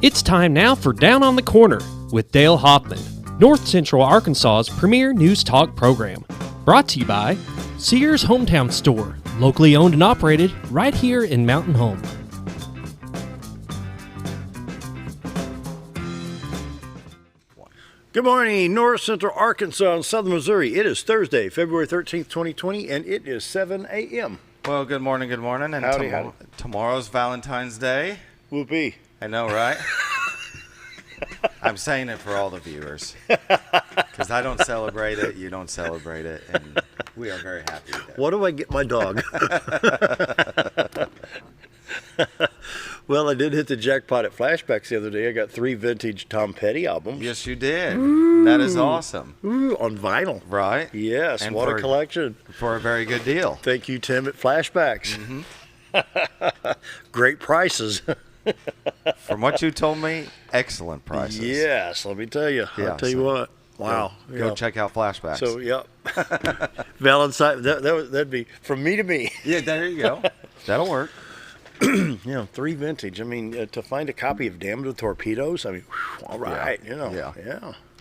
It's time now for Down on the Corner with Dale Hoffman, North Central Arkansas's premier news talk program. Brought to you by Sears Hometown Store, locally owned and operated right here in Mountain Home. Good morning, North Central Arkansas and Southern Missouri. It is Thursday, February 13th, 2020, and it is 7 a.m. Well, good morning. And howdy. Tomorrow's Valentine's Day. Whoopee. I know, right? I'm saying it for all the viewers because I don't celebrate it, you don't celebrate it, and we are very happy with that. What do I get my dog? Well, I did hit the jackpot at Flashbacks the other day. I got 3 vintage Tom Petty albums. Yes, you did. Ooh. That is awesome. Ooh, on vinyl. Right? Yes, and what a collection. For a very good deal. Thank you, Tim, at Flashbacks. Mm-hmm. Great prices. From what you told me, excellent prices. Yes, let me tell you. I'll tell you what. Wow. Go check out Flashbacks. So, yep. Valentine, that'd be from me to me. Yeah, there you go. That'll work. 3 vintage. I mean, to find a copy of Damned with Torpedoes, I mean, whew, all right, Yeah,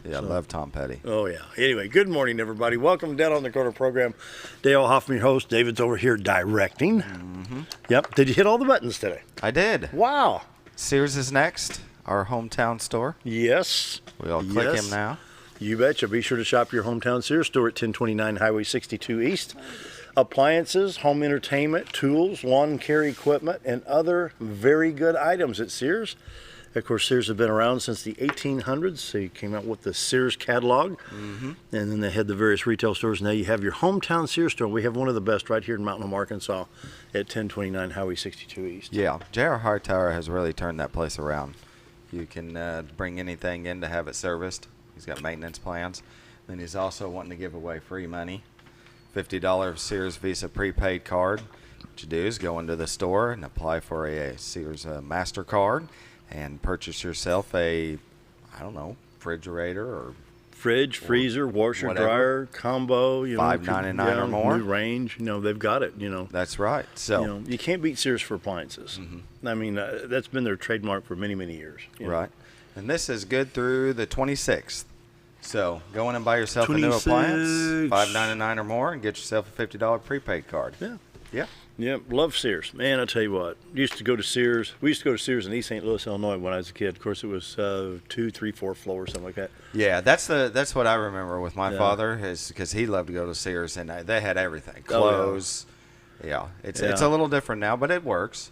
I love Tom Petty. Oh, yeah. Anyway, good morning, everybody. Welcome to Down on the Corner program. Dale Hoffman, your host. David's over here directing. Mm-hmm. Yep. Did you hit all the buttons today? I did. Wow. Sears is next, our hometown store. Yes. We all click him now. You betcha. Be sure to shop your hometown Sears store at 1029 Highway 62 East. Appliances, home entertainment, tools, lawn care equipment, and other very good items at Sears. Of course, Sears have been around since the 1800s. They came out with the Sears catalog, and then they had the various retail stores. Now you have your hometown Sears store. We have one of the best right here in Mountain Home, Arkansas at 1029 Highway 62 East. Yeah, J.R. Hightower has really turned that place around. You can bring anything in to have it serviced. He's got maintenance plans. Then he's also wanting to give away free money. $50 Sears Visa prepaid card. What you do is go into the store and apply for a Sears MasterCard and purchase yourself a, refrigerator or fridge, freezer, washer, whatever. Dryer, combo. $5.99 or more. New range. They've got it. That's right. So you can't beat Sears for appliances. I mean, that's been their trademark for many, many years. Right. And this is good through the 26th. So go in and buy yourself a new appliance, $5.99 or more, and get yourself a $50 prepaid card. Yeah. Yeah, love Sears. Man, I tell you what, used to go to Sears. We used to go to Sears in East St. Louis, Illinois when I was a kid. Of course, it was 2, 3, 4 floors, something like that. Yeah, that's what I remember with my father, is because he loved to go to Sears, and they had everything, clothes. It's a little different now, but it works.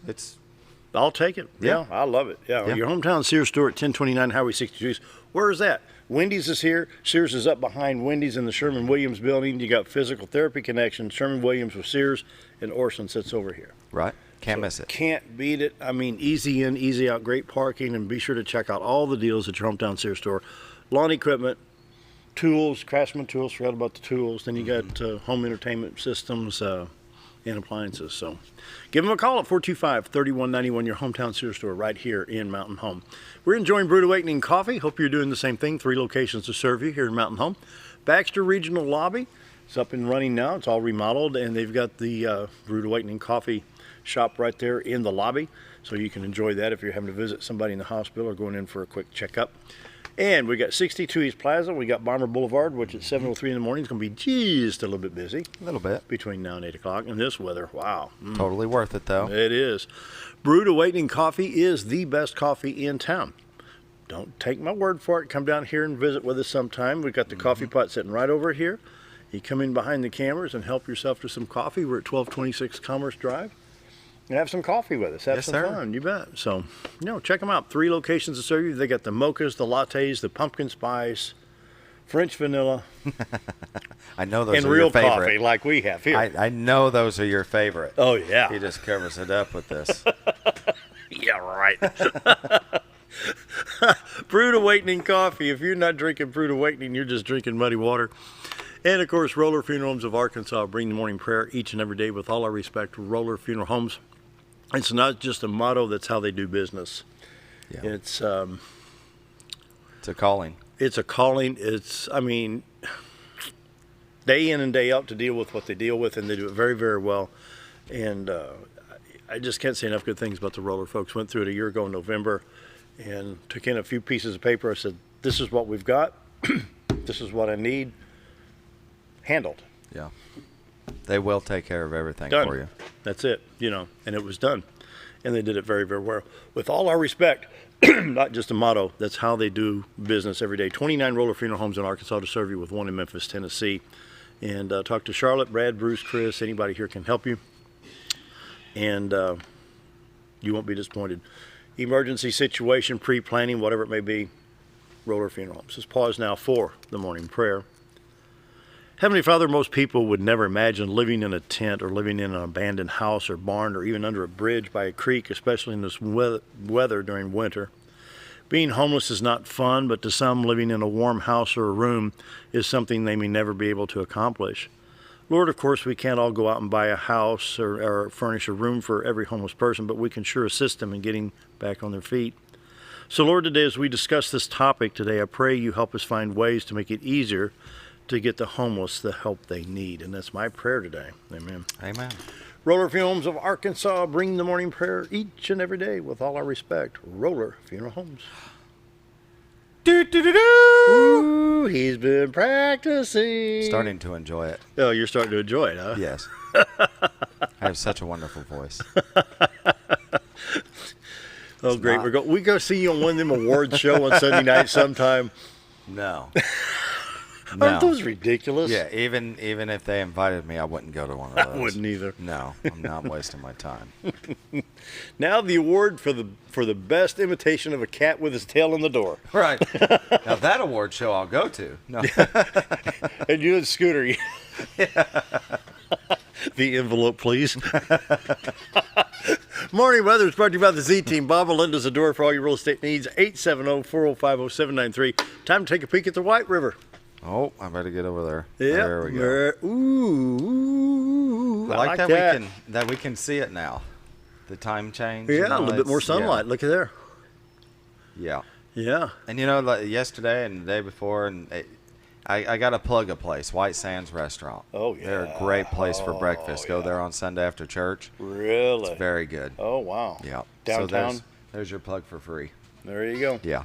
I'll take it. Yeah, I love it. Yeah, your hometown Sears store at 1029 Highway 62. Where is that? Wendy's is here. Sears is up behind Wendy's in the Sherman-Williams building. You got Physical Therapy Connection, Sherman-Williams with Sears, and Orson sits over here. Right. Can't miss it. Can't beat it. I mean, easy in, easy out, great parking, and be sure to check out all the deals at your hometown Sears store. Lawn equipment, tools, Craftsman tools, forgot about the tools. Then you got home entertainment systems and appliances. So give them a call at 425-3191, your hometown Sears store right here in Mountain Home. We're enjoying Brewed Awakening Coffee. Hope you're doing the same thing. 3 locations to serve you here in Mountain Home. Baxter Regional Lobby. It's up and running now. It's all remodeled, and they've got the Brewed Awakening Coffee shop right there in the lobby. So you can enjoy that if you're having to visit somebody in the hospital or going in for a quick checkup. And we got 62 East Plaza. We got Bomber Boulevard, which at 7:03 in the morning is going to be just a little bit busy. A little bit. Between now and 8 o'clock. And this weather, wow. Totally worth it, though. It is. Brewed Awakening Coffee is the best coffee in town. Don't take my word for it. Come down here and visit with us sometime. We've got the coffee pot sitting right over here. You come in behind the cameras and help yourself to some coffee. We're at 1226 Commerce Drive. And have some coffee with us. Have some fun. You bet. So, check them out. 3 locations to serve you. They got the mochas, the lattes, the pumpkin spice, French vanilla. I know those and are real your favorite. coffee like we have here. I know those are your favorite. Oh, yeah. He just covers it up with this. Yeah, right. Brewed Awakening Coffee. If you're not drinking Brewed Awakening, you're just drinking muddy water. And, of course, Roller Funeral Homes of Arkansas bring the morning prayer each and every day with all our respect to Roller Funeral Homes. It's not just a motto, that's how they do business. Yeah. It's a calling. It's a calling. Day in and day out to deal with what they deal with, and they do it very, very well. And I just can't say enough good things about the roller. Folks went through it a year ago in November and took in a few pieces of paper. I said, this is what we've got. This is what I need. Handled. Yeah. They will take care of everything Done. for you. That's it, and it was done. And they did it very, very well. With all our respect, not just a motto, that's how they do business every day. 29 roller funeral homes in Arkansas to serve you, with one in Memphis, Tennessee. And talk to Charlotte, Brad, Bruce, Chris. Anybody here can help you. And you won't be disappointed. Emergency situation, pre-planning, whatever it may be, roller funeral homes. Let's pause now for the morning prayer. Heavenly Father, most people would never imagine living in a tent or living in an abandoned house or barn or even under a bridge by a creek, especially in this weather during winter. Being homeless is not fun, but to some, living in a warm house or a room is something they may never be able to accomplish. Lord, of course, we can't all go out and buy a house or furnish a room for every homeless person, but we can sure assist them in getting back on their feet. So, Lord, today as we discuss this topic today, I pray you help us find ways to make it easier to get the homeless the help they need. And that's my prayer today. Amen. Amen. Roller Funeral Homes of Arkansas bring the morning prayer each and every day with all our respect. Roller Funeral Homes. Ooh, he's been practicing. Starting to enjoy it. Oh, you're starting to enjoy it, huh? Yes. I have such a wonderful voice. Oh, great. We go see you on one of them awards show on Sunday night sometime. No. Aren't those ridiculous? Yeah, even if they invited me, I wouldn't go to one of those. I wouldn't either. No, I'm not wasting my time. Now the award for the best imitation of a cat with his tail in the door. Right. Now that award show I'll go to. No. And you and Scooter. The envelope, please. Morning Weather is brought to you by the Z-Team. Bob and Linda's a door for all your real estate needs. 870-405-0793. Time to take a peek at the White River. Oh, I better get over there. Yeah. There we go. Ooh. I like that. we can see it now. The time change. Yeah, a little bit more sunlight. Yeah. Look at there. Yeah. Yeah. And like yesterday and the day before, and I got to plug a place, White Sands Restaurant. Oh, yeah. They're a great place for breakfast. Go there on Sunday after church. Really? It's very good. Oh, wow. Yeah. Downtown? So there's your plug for free. There you go. Yeah.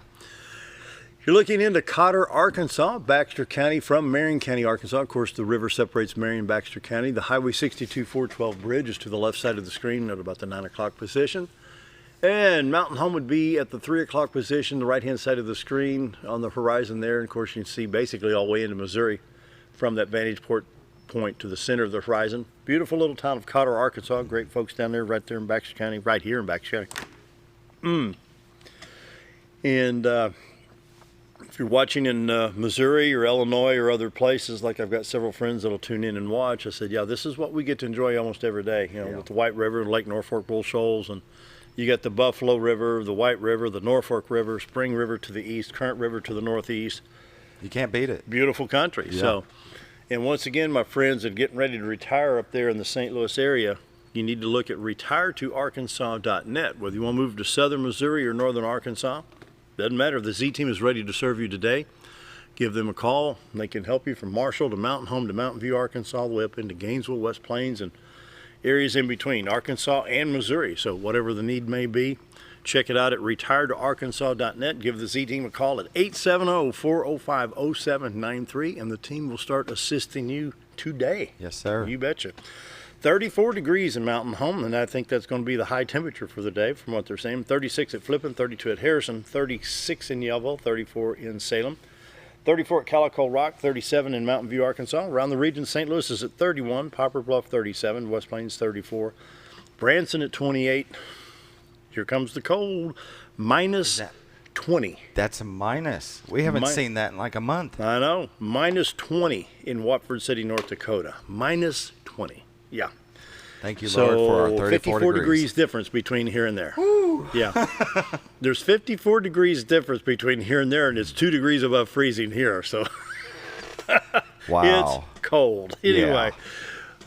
You're looking into Cotter, Arkansas, Baxter County from Marion County, Arkansas. Of course, the river separates Marion and Baxter County. The Highway 62 412 bridge is to the left side of the screen at about the 9 o'clock position. And Mountain Home would be at the 3 o'clock position, the right-hand side of the screen on the horizon there. And, of course, you can see basically all the way into Missouri from that vantage point to the center of the horizon. Beautiful little town of Cotter, Arkansas. Great folks down there, right there in Baxter County, right here in Baxter County. And if you're watching in Missouri or Illinois or other places, like I've got several friends that'll tune in and watch, I said, yeah, this is what we get to enjoy almost every day, with the White River, Lake Norfolk, Bull Shoals, and you got the Buffalo River, the White River, the Norfolk River, Spring River to the east, Current River to the northeast. You can't beat it. Beautiful country. Yeah. So, and once again, my friends that are getting ready to retire up there in the St. Louis area, you need to look at retiretoarkansas.net. Whether you want to move to southern Missouri or northern Arkansas, doesn't matter. The Z-Team is ready to serve you today. Give them a call. They can help you from Marshall to Mountain Home to Mountain View, Arkansas, all the way up into Gainesville, West Plains, and areas in between, Arkansas and Missouri. So whatever the need may be, check it out at retiretoarkansas.net. Give the Z-Team a call at 870-405-0793, and the team will start assisting you today. Yes, sir. You betcha. 34 degrees in Mountain Home, and I think that's going to be the high temperature for the day from what they're saying. 36 at Flippin, 32 at Harrison, 36 in Yellville, 34 in Salem, 34 at Calico Rock, 37 in Mountain View, Arkansas. Around the region, St. Louis is at 31, Poplar Bluff 37, West Plains 34, Branson at 28. Here comes the cold, minus 20. That's a minus. We haven't seen that in like a month. I know, minus 20 in Watford City, North Dakota, minus 20. Yeah. Thank you, Lord, for our 34 degrees difference between here and there. Woo. Yeah. There's 54 degrees difference between here and there, and it's 2 degrees above freezing here. So wow. It's cold. Anyway,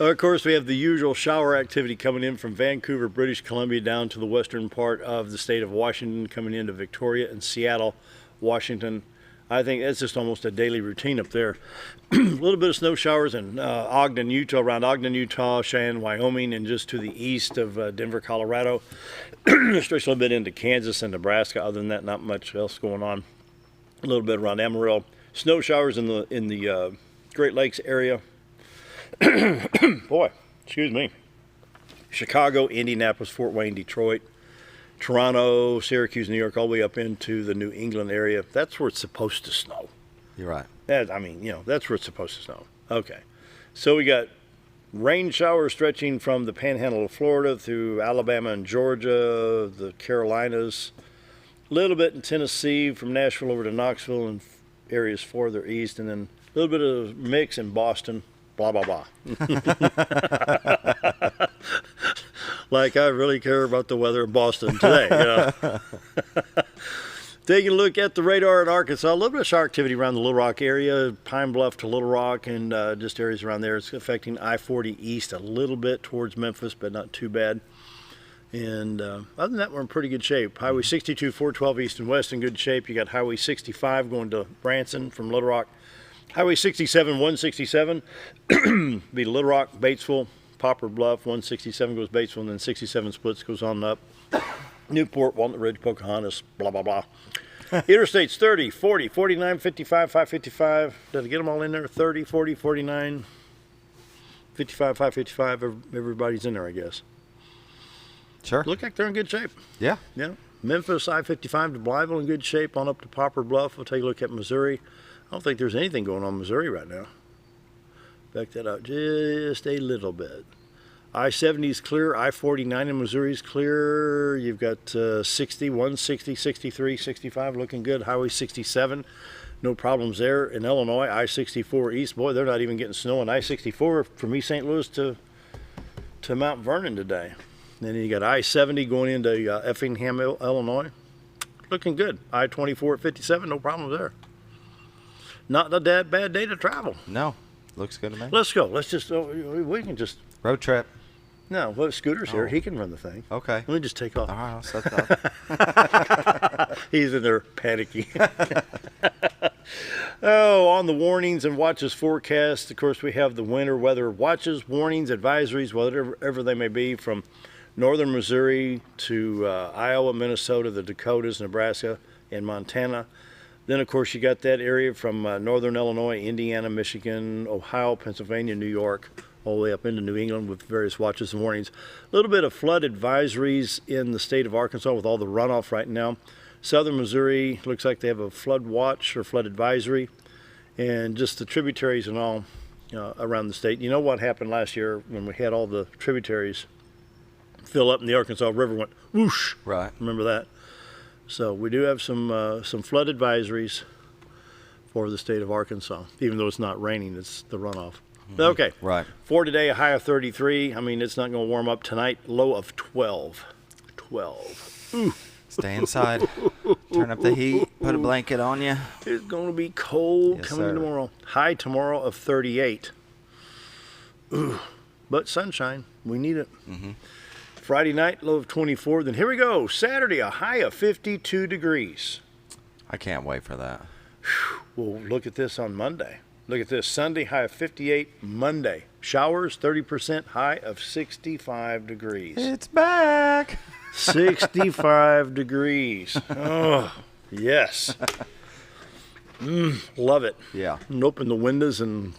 Yeah. Of course, we have the usual shower activity coming in from Vancouver, British Columbia, down to the western part of the state of Washington, coming into Victoria and Seattle, Washington. I think it's just almost a daily routine up there. A little bit of snow showers in Ogden, Utah, around Ogden, Utah, Cheyenne, Wyoming, and just to the east of Denver, Colorado. Stretch a little bit into Kansas and Nebraska. Other than that, not much else going on. A little bit around Amarillo. Snow showers in the Great Lakes area. Boy, excuse me. Chicago, Indianapolis, Fort Wayne, Detroit, Toronto, Syracuse, New York, all the way up into the New England area. That's where it's supposed to snow. You're right. That's where it's supposed to snow. Okay. So we got rain showers stretching from the panhandle of Florida through Alabama and Georgia, the Carolinas, a little bit in Tennessee from Nashville over to Knoxville and areas farther east, and then a little bit of mix in Boston, blah, blah, blah. Like I really care about the weather in Boston today. Taking a look at the radar in Arkansas, a little bit of shower activity around the Little Rock area, Pine Bluff to Little Rock, and just areas around there. It's affecting I-40 east a little bit towards Memphis, but not too bad. And other than that, we're in pretty good shape. Highway 62, 412 east and west in good shape. You got Highway 65 going to Branson from Little Rock. Highway 67, 167, be Little Rock, Batesville, Poplar Bluff, 167 goes Batesville, and then 67 splits, goes on up. Newport, Walnut Ridge, Pocahontas, blah, blah, blah. Interstates 30, 40, 49, 55, 555. Did I get them all in there? 30, 40, 49, 55, 555. Everybody's in there, I guess. Sure. Look like they're in good shape. Yeah. Yeah. Memphis, I-55 to Blytheville in good shape, on up to Poplar Bluff. We'll take a look at Missouri. I don't think there's anything going on in Missouri right now. Back that out just a little bit. I-70 is clear. I-49 in Missouri is clear. You've got 60, 160, 63, 65 looking good. Highway 67, no problems there. In Illinois, I-64 east. Boy, they're not even getting snow on I-64 from East St. Louis to Mount Vernon today. Then you got I-70 going into Effingham, Illinois. Looking good. I-24 at 57, no problems there. Not a bad day to travel. No. Looks good to me. Let's go. Let's just, we can just. Road trip. No, well, Scooter's here. He can run the thing. Okay. Let me just take off. All right, I'll set that up. He's in there panicking. Oh, on the warnings and watches forecast, of course, we have the winter weather watches, warnings, advisories, whatever they may be, from northern Missouri to Iowa, Minnesota, the Dakotas, Nebraska, and Montana. Then, of course, you got that area from northern Illinois, Indiana, Michigan, Ohio, Pennsylvania, New York, all the way up into New England with various watches and warnings. A little bit of flood advisories in the state of Arkansas with all the runoff right now. Southern Missouri looks like they have a flood watch or flood advisory, and just the tributaries and all around the state. You know what happened last year when we had all the tributaries fill up and the Arkansas River went whoosh? Right. Remember that? So we do have some flood advisories for the state of Arkansas, even though it's not raining, it's the runoff. Mm-hmm. Okay. Right. For today, a high of 33. I mean, it's not going to warm up tonight. Low of 12. 12. Ooh. Stay inside. Turn up the heat. Put a blanket on you. It's going to be cold coming tomorrow. High tomorrow of 38. Ooh. But sunshine. We need it. Mm-hmm. Friday night, low of 24. Then here we go. Saturday, a high of 52 degrees. I can't wait for that. Well, look at this on Monday. Look at this. Sunday, high of 58. Monday, showers, 30%, high of 65 degrees. It's back. 65 degrees. Oh, yes. Love it. Yeah. And open the windows and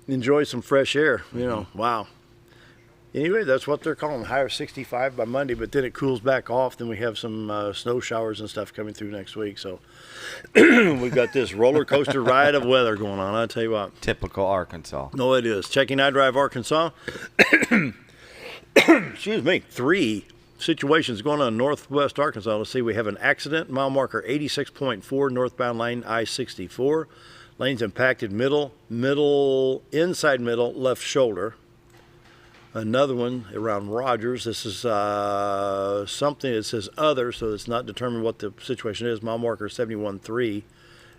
enjoy some fresh air. You know, wow. Anyway, that's what they're calling high of 65 by Monday, but then it cools back off. Then we have some snow showers and stuff coming through next week. So we've got this roller coaster ride of weather going on. I tell you what. Typical Arkansas. No, it is. Checking iDrive Arkansas. Excuse me. 3 situations going on in northwest Arkansas. Let's see. We have an accident. Mile marker 86.4 northbound lane I-64. Lanes impacted middle, inside middle, left shoulder. Another one around Rogers. This is something that says other, so it's not determined what the situation is. Mile marker 71.3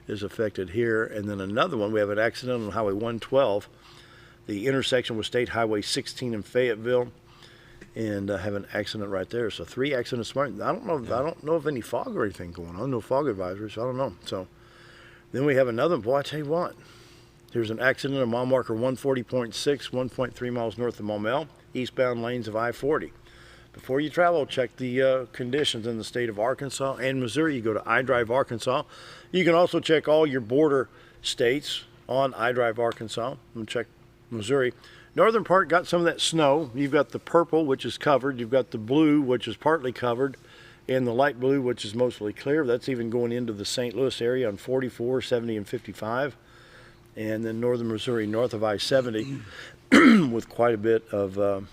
is affected here. And then another one, we have an accident on Highway 112, the intersection with State Highway 16 in Fayetteville, and have an accident right there. So 3 accidents. I don't know of any fog or anything going on. No fog advisory, so I don't know. So Then we have another, boy, I tell you what. There's an accident on mile marker 140.6, 1.3 miles north of Maumelle, eastbound lanes of I-40. Before you travel, check the conditions in the state of Arkansas and Missouri. You go to iDrive Arkansas. You can also check all your border states on iDrive Arkansas and check Missouri. Northern part got some of that snow. You've got the purple, which is covered. You've got the blue, which is partly covered, and the light blue, which is mostly clear. That's even going into the St. Louis area on 44, 70, and 55. And then northern Missouri, north of I-70, with quite a bit of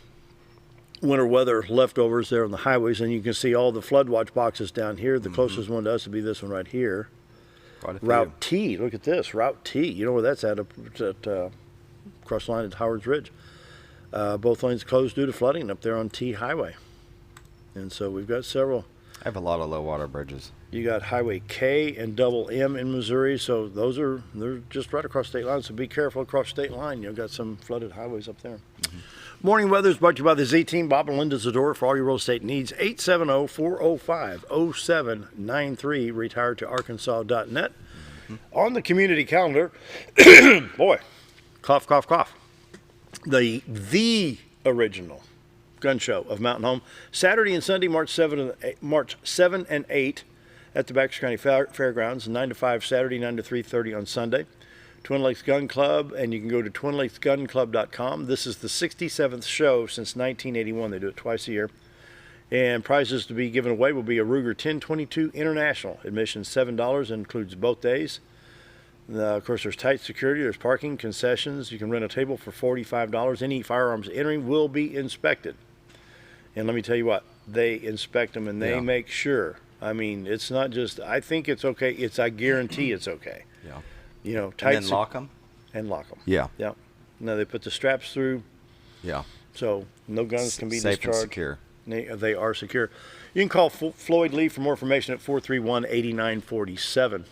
winter weather leftovers there on the highways. And you can see all the flood watch boxes down here. The closest one to us would be this one right here. Route T. Look at this, Route T. You know where that's at? Cross line at Howard's Ridge. Both lanes closed due to flooding up there on T Highway. And so we've got several. I have a lot of low water bridges. You got Highway K and Double M in Missouri, so they're just right across state lines. So be careful across state line. You've got some flooded highways up there. Morning weather is brought to you by the Z Team. Bob and Linda Zador for all your real estate needs. 870-405-0793. Retired to Arkansas.net. On the community calendar, boy, cough, cough, cough. The original gun show of Mountain Home, Saturday and Sunday, March 7 and 8 at the Baxter County Fairgrounds, 9 to 5 Saturday, 9 to 3:30 on Sunday. Twin Lakes Gun Club, and you can go to twinlakesgunclub.com. This is the 67th show since 1981. They do it twice a year. And prizes to be given away will be a Ruger 1022 International. Admission $7, includes both days. Of course, there's tight security, there's parking, concessions. You can rent a table for $45. Any firearms entering will be inspected. And let me tell you what, they inspect them and they make sure. I mean, it's not just, I think it's okay. I guarantee it's okay. Yeah. You know, tight. And then lock them? And lock them. Yeah. Yeah. No, they put the straps through. Yeah. So no guns can be safe discharged. and secure. They are secure. You can call Floyd Lee for more information at 431-8947.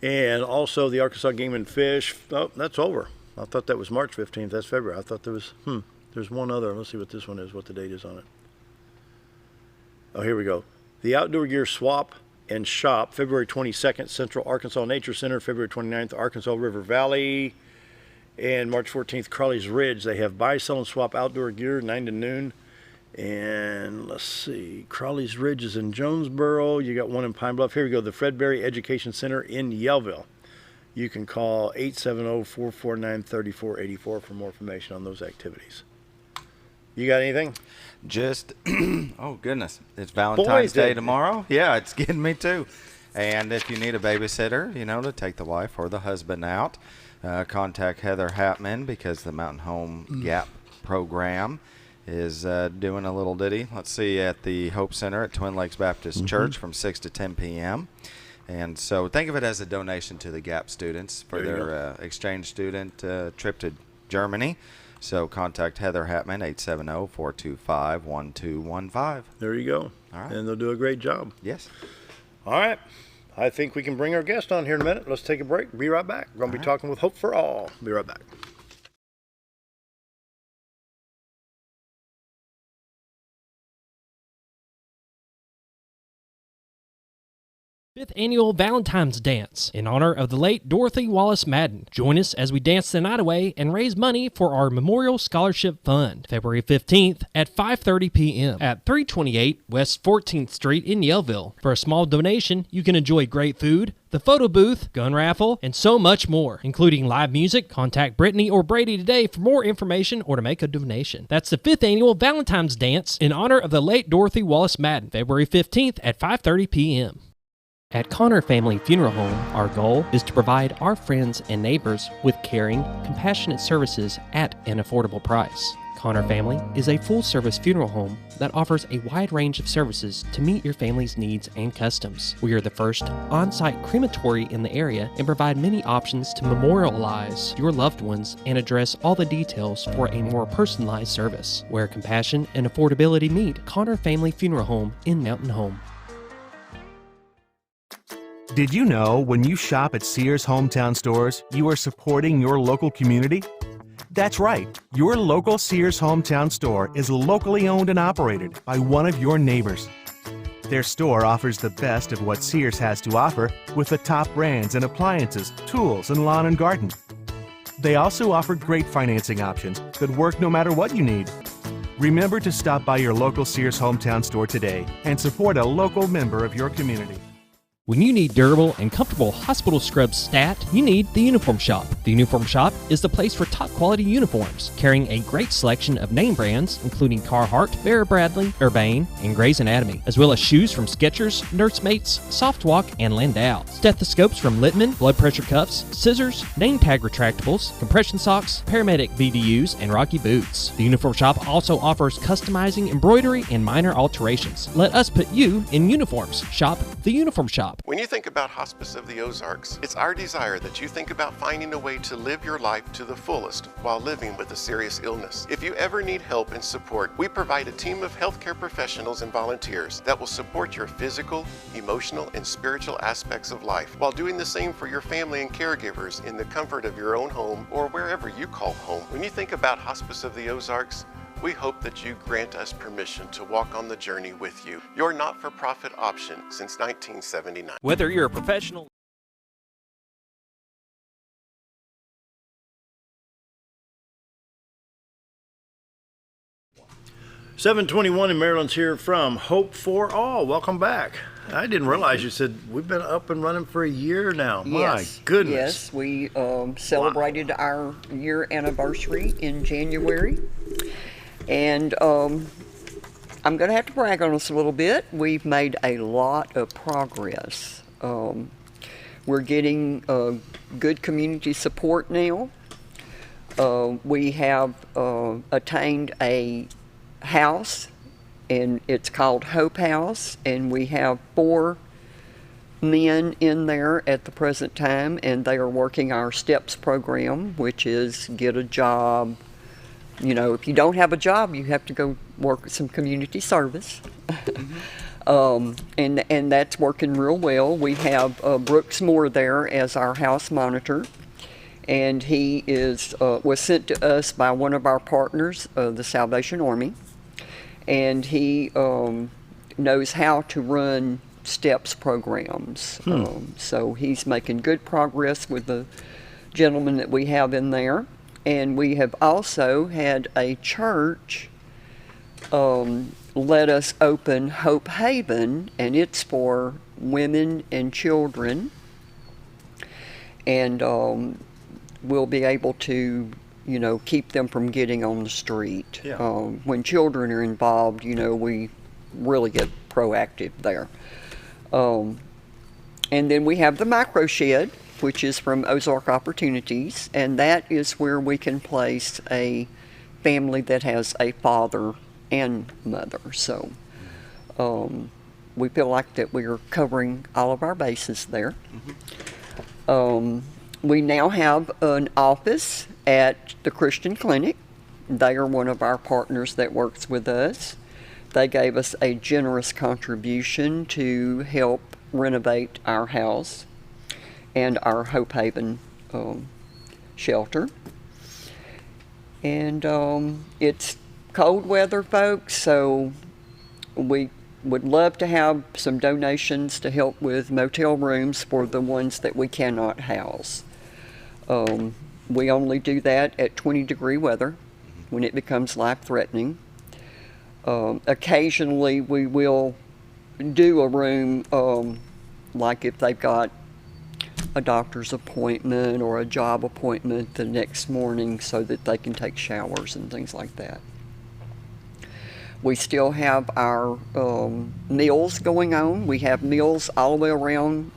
And also the Arkansas Game and Fish. Oh, that's over. I thought that was March 15th. That's February. I thought there was, there's one other. Let's see what this one is, what the date is on it. Oh, here we go. The Outdoor Gear Swap and Shop, February 22nd, Central Arkansas Nature Center, February 29th, Arkansas River Valley, and March 14th, Crawley's Ridge. They have buy, sell, and swap outdoor gear, 9 to noon. And let's see, Crawley's Ridge is in Jonesboro. You got one in Pine Bluff. Here we go, the Fred Berry Education Center in Yellville. You can call 870-449-3484 for more information on those activities. You got anything? Just, oh goodness, it's Valentine's Day tomorrow. Yeah, it's getting me too. And if you need a babysitter, to take the wife or the husband out, contact Heather Hatman because the Mountain Home Gap program is doing a little ditty. Let's see, at the Hope Center at Twin Lakes Baptist Church from 6 to 10 p.m. And so think of it as a donation to the Gap students for their exchange student trip to Germany. So contact Heather Hatman, 870-425-1215. There you go. All right. And they'll do a great job. Yes. All right. I think we can bring our guest on here in a minute. Let's take a break. Be right back. We're going to be talking with Hope for All. Be right back. Fifth Annual Valentine's Dance in honor of the late Dorothy Wallace Madden. Join us as we dance the night away and raise money for our Memorial Scholarship Fund. February 15th at 5:30 p.m. at 328 West 14th Street in Yellville. For a small donation, you can enjoy great food, the photo booth, gun raffle, and so much more, including live music. Contact Brittany or Brady today for more information or to make a donation. That's the 5th Annual Valentine's Dance in honor of the late Dorothy Wallace Madden. February 15th at 5:30 p.m. At Connor Family Funeral Home, our goal is to provide our friends and neighbors with caring, compassionate services at an affordable price. Connor Family is a full-service funeral home that offers a wide range of services to meet your family's needs and customs. We are the first on-site crematory in the area and provide many options to memorialize your loved ones and address all the details for a more personalized service. Where compassion and affordability meet, Connor Family Funeral Home in Mountain Home. Did you know when you shop at Sears Hometown Stores, you are supporting your local community? That's right. Your local Sears Hometown Store is locally owned and operated by one of your neighbors. Their store offers the best of what Sears has to offer with the top brands in appliances, tools, and lawn and garden. They also offer great financing options that work no matter what you need. Remember to stop by your local Sears hometown store today and support a local member of your community. When you need durable and comfortable hospital scrubs stat, you need the Uniform Shop. The Uniform Shop is the place for top quality uniforms, carrying a great selection of name brands, including Carhartt, Vera Bradley, Urbane, and Grey's Anatomy, as well as shoes from Skechers, Nursemates, Softwalk, and Landau, stethoscopes from Littman, blood pressure cuffs, scissors, name tag retractables, compression socks, paramedic VDUs, and Rocky boots. The Uniform Shop also offers customizing, embroidery, and minor alterations. Let us put you in uniforms. Shop the Uniform Shop. When you think about Hospice of the Ozarks, it's our desire that you think about finding a way to live your life to the fullest while living with a serious illness. If you ever need help and support, we provide a team of healthcare professionals and volunteers that will support your physical, emotional, and spiritual aspects of life while doing the same for your family and caregivers in the comfort of your own home or wherever you call home. When you think about Hospice of the Ozarks, we hope that you grant us permission to walk on the journey with you. Your not-for-profit option since 1979. Whether you're a professional... $7:21 in Maryland's here from Hope for All. Welcome back. I didn't realize you said we've been up and running for a year now. Yes, My goodness. Yes, we celebrated our year anniversary in January. And I'm going to have to brag on us a little bit. We've made a lot of progress. We're getting good community support now. We have attained a house, and it's called Hope House, and we have 4 men in there at the present time, and they are working our STEPS program, which is get a job. You know, if you don't have a job, you have to go work some community service. And that's working real well. We have Brooks Moore there as our house monitor, and he was sent to us by one of our partners, the Salvation Army, and he knows how to run STEPS programs. So he's making good progress with the gentleman that we have in there. And we have also had a church let us open Hope Haven, and it's for women and children. And we'll be able to, you know, keep them from getting on the street. Yeah. When children are involved, you know, we really get proactive there. And then we have the micro shed, which is from Ozark Opportunities, and that is where we can place a family that has a father and mother. So we feel like that we are covering all of our bases there. We now have an office at the Christian Clinic. They are one of our partners that works with us. They gave us a generous contribution to help renovate our house and our Hope Haven shelter. And it's cold weather, folks, so we would love to have some donations to help with motel rooms for the ones that we cannot house. We only do that at 20-degree weather when it becomes life-threatening. Occasionally we will do a room like if they've got a doctor's appointment or a job appointment the next morning so that they can take showers and things like that. We still have our meals going on. We have meals all the way around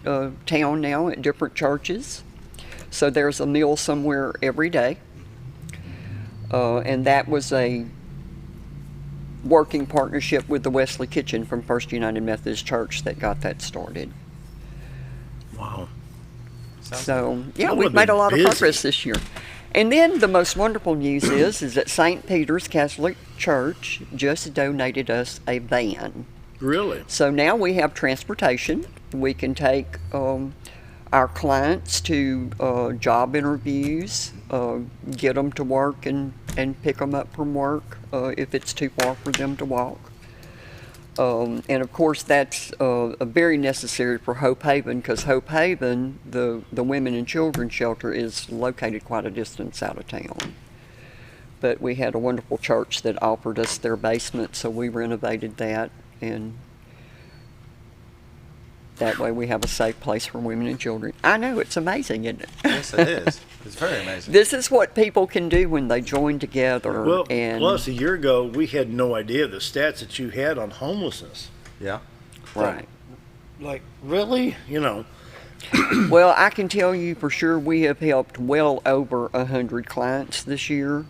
town now at different churches. So there's a meal somewhere every day. And that was a working partnership with the Wesley Kitchen from First United Methodist Church that got that started. Wow. So, yeah, Y'all we've have made a been lot of busy. progress this year. And then the most wonderful news is that St. Peter's Catholic Church just donated us a van. Really? So now we have transportation. We can take our clients to job interviews, get them to work and pick them up from work if it's too far for them to walk. And of course, that's very necessary for Hope Haven, because Hope Haven, the women and children shelter, is located quite a distance out of town. But we had a wonderful church that offered us their basement, so we renovated that, and that way we have a safe place for women and children. I know, it's amazing, isn't it? Yes, it is. It's very amazing. This is what people can do when they join together. Well, and plus a year ago, we had no idea the stats that you had on homelessness. Yeah. right. Like, really? You know, Well, I can tell you for sure we have helped well over 100 clients this year.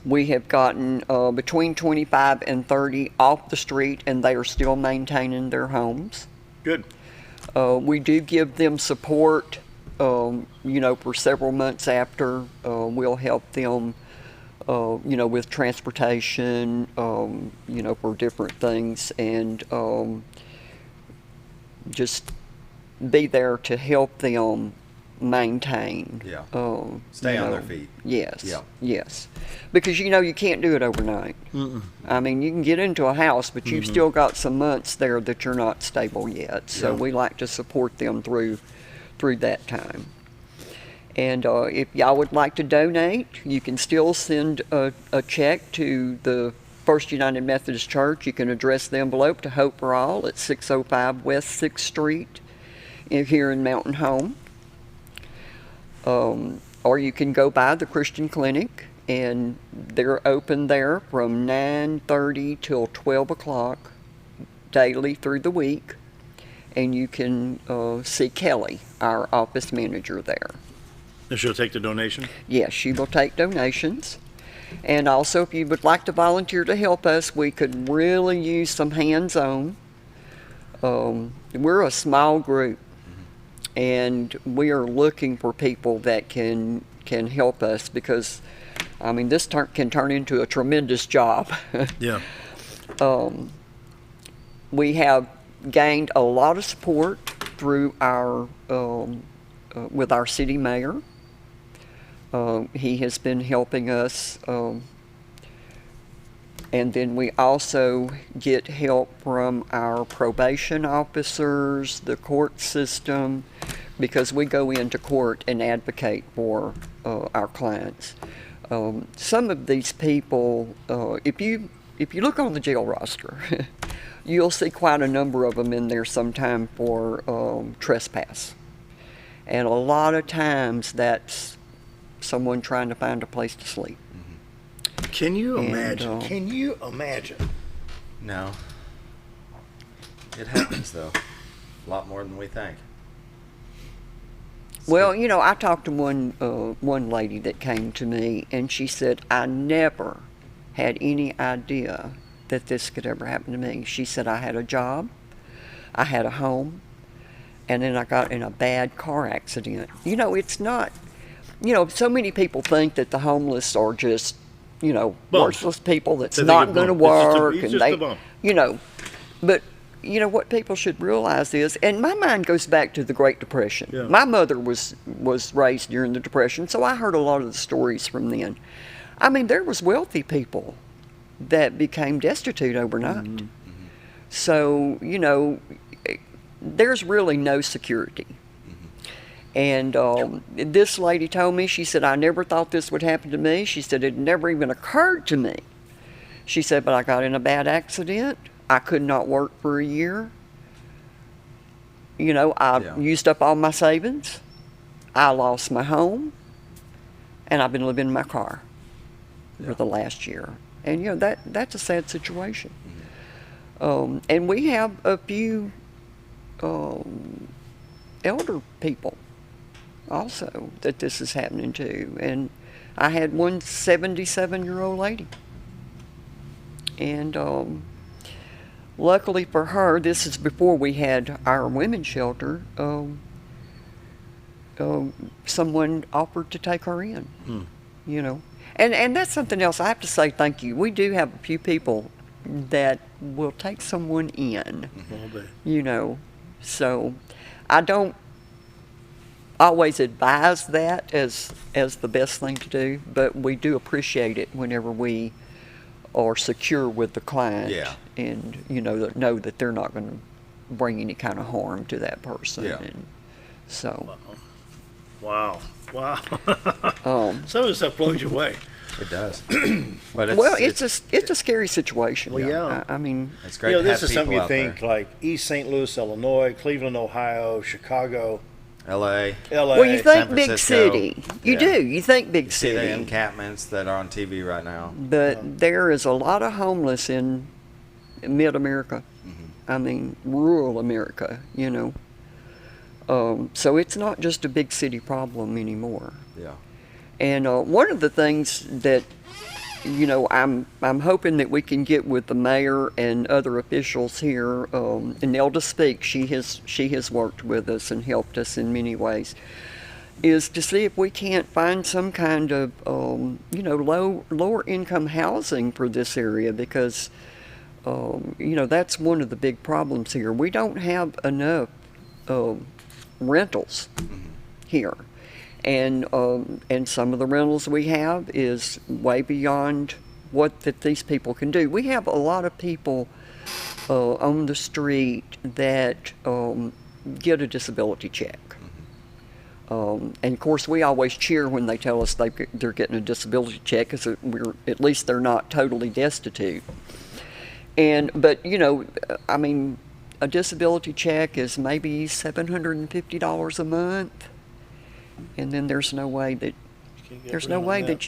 We have gotten between 25 and 30 off the street, and they are still maintaining their homes. good. We do give them support, for several months after. We'll help them, with transportation, for different things, and just be there to help them maintain. Yeah. Stay on their feet. Yes. Yeah. Yes. Because you can't do it overnight. I mean, you can get into a house, but you've still got some months there that you're not stable yet. So Yeah. we like to support them through that time. And if y'all would like to donate, you can still send a check to the First United Methodist Church. You can address the envelope to Hope for All at 605 West 6th Street here in Mountain Home. Or you can go by the Christian Clinic, and they're open there from 9:30 till 12 o'clock daily through the week. And you can see Kelly, our office manager there. And she'll take the donation? Yes, she will take donations. And also, if you would like to volunteer to help us, we could really use some hands-on. We're a small group, and we are looking for people that can help us, because, I mean, this can turn into a tremendous job. Yeah. We have gained a lot of support through our with our city mayor. He has been helping us, and then we also get help from our probation officers, the court system, because we go into court and advocate for our clients. Some of these people, if you look on the jail roster, you'll see quite a number of them in there sometime for trespass. And a lot of times that's someone trying to find a place to sleep. Can you And, imagine? Can you imagine? No. It happens, though. A lot more than we think. Well, I talked to one lady that came to me, and she said, I never had any idea that this could ever happen to me. She said, I had a job, I had a home, and then I got in a bad car accident. It's not, so many people think that the homeless are just, worthless people that's They think not a going to bum. It's work, just a bum. but what people should realize is, and my mind goes back to the Great Depression. Yeah. My mother was raised during the Depression, so I heard a lot of the stories from then. I mean, there was wealthy people that became destitute overnight. So, there's really no security. And this lady told me, she said, I never thought this would happen to me. She said, it never even occurred to me. She said, but I got in a bad accident. I could not work for a year. I used up all my savings. I lost my home. And I've been living in my car for the last year. And, that's a sad situation. And we have a few elder people also that this is happening to. And I had one 77-year-old lady. And luckily for her, this is before we had our women's shelter, someone offered to take her in, And that's something else I have to say thank you. We do have a few people that will take someone in, So I don't always advise that as the best thing to do, but we do appreciate it whenever we are secure with the client. Yeah. And, know that they're not going to bring any kind of harm to that person. Yeah. And so. Wow. Um, Some of the stuff blows you away. It does. But it's a scary situation. Well, yeah. I mean, it's great to have this is people something you out think there. like East St. Louis, Illinois, Cleveland, Ohio, Chicago, L.A. LA. well, you think San big Francisco. city. You Yeah. do. You think big See the city. encampments that are on TV right now. But there is a lot of homeless in mid-America. I mean, rural America, So it's not just a big city problem anymore. Yeah. And one of the things that, I'm hoping that we can get with the mayor and other officials here, and Nelda Speak, she has worked with us and helped us in many ways, is to see if we can't find some kind of, lower income housing for this area, because, that's one of the big problems here. We don't have enough rentals here. And some of the rentals we have is way beyond what that these people can do. We have a lot of people on the street that get a disability check. And of course, we always cheer when they tell us they're getting a disability check, because at least they're not totally destitute. But I mean, a disability check is maybe $750 a month. And then there's no way that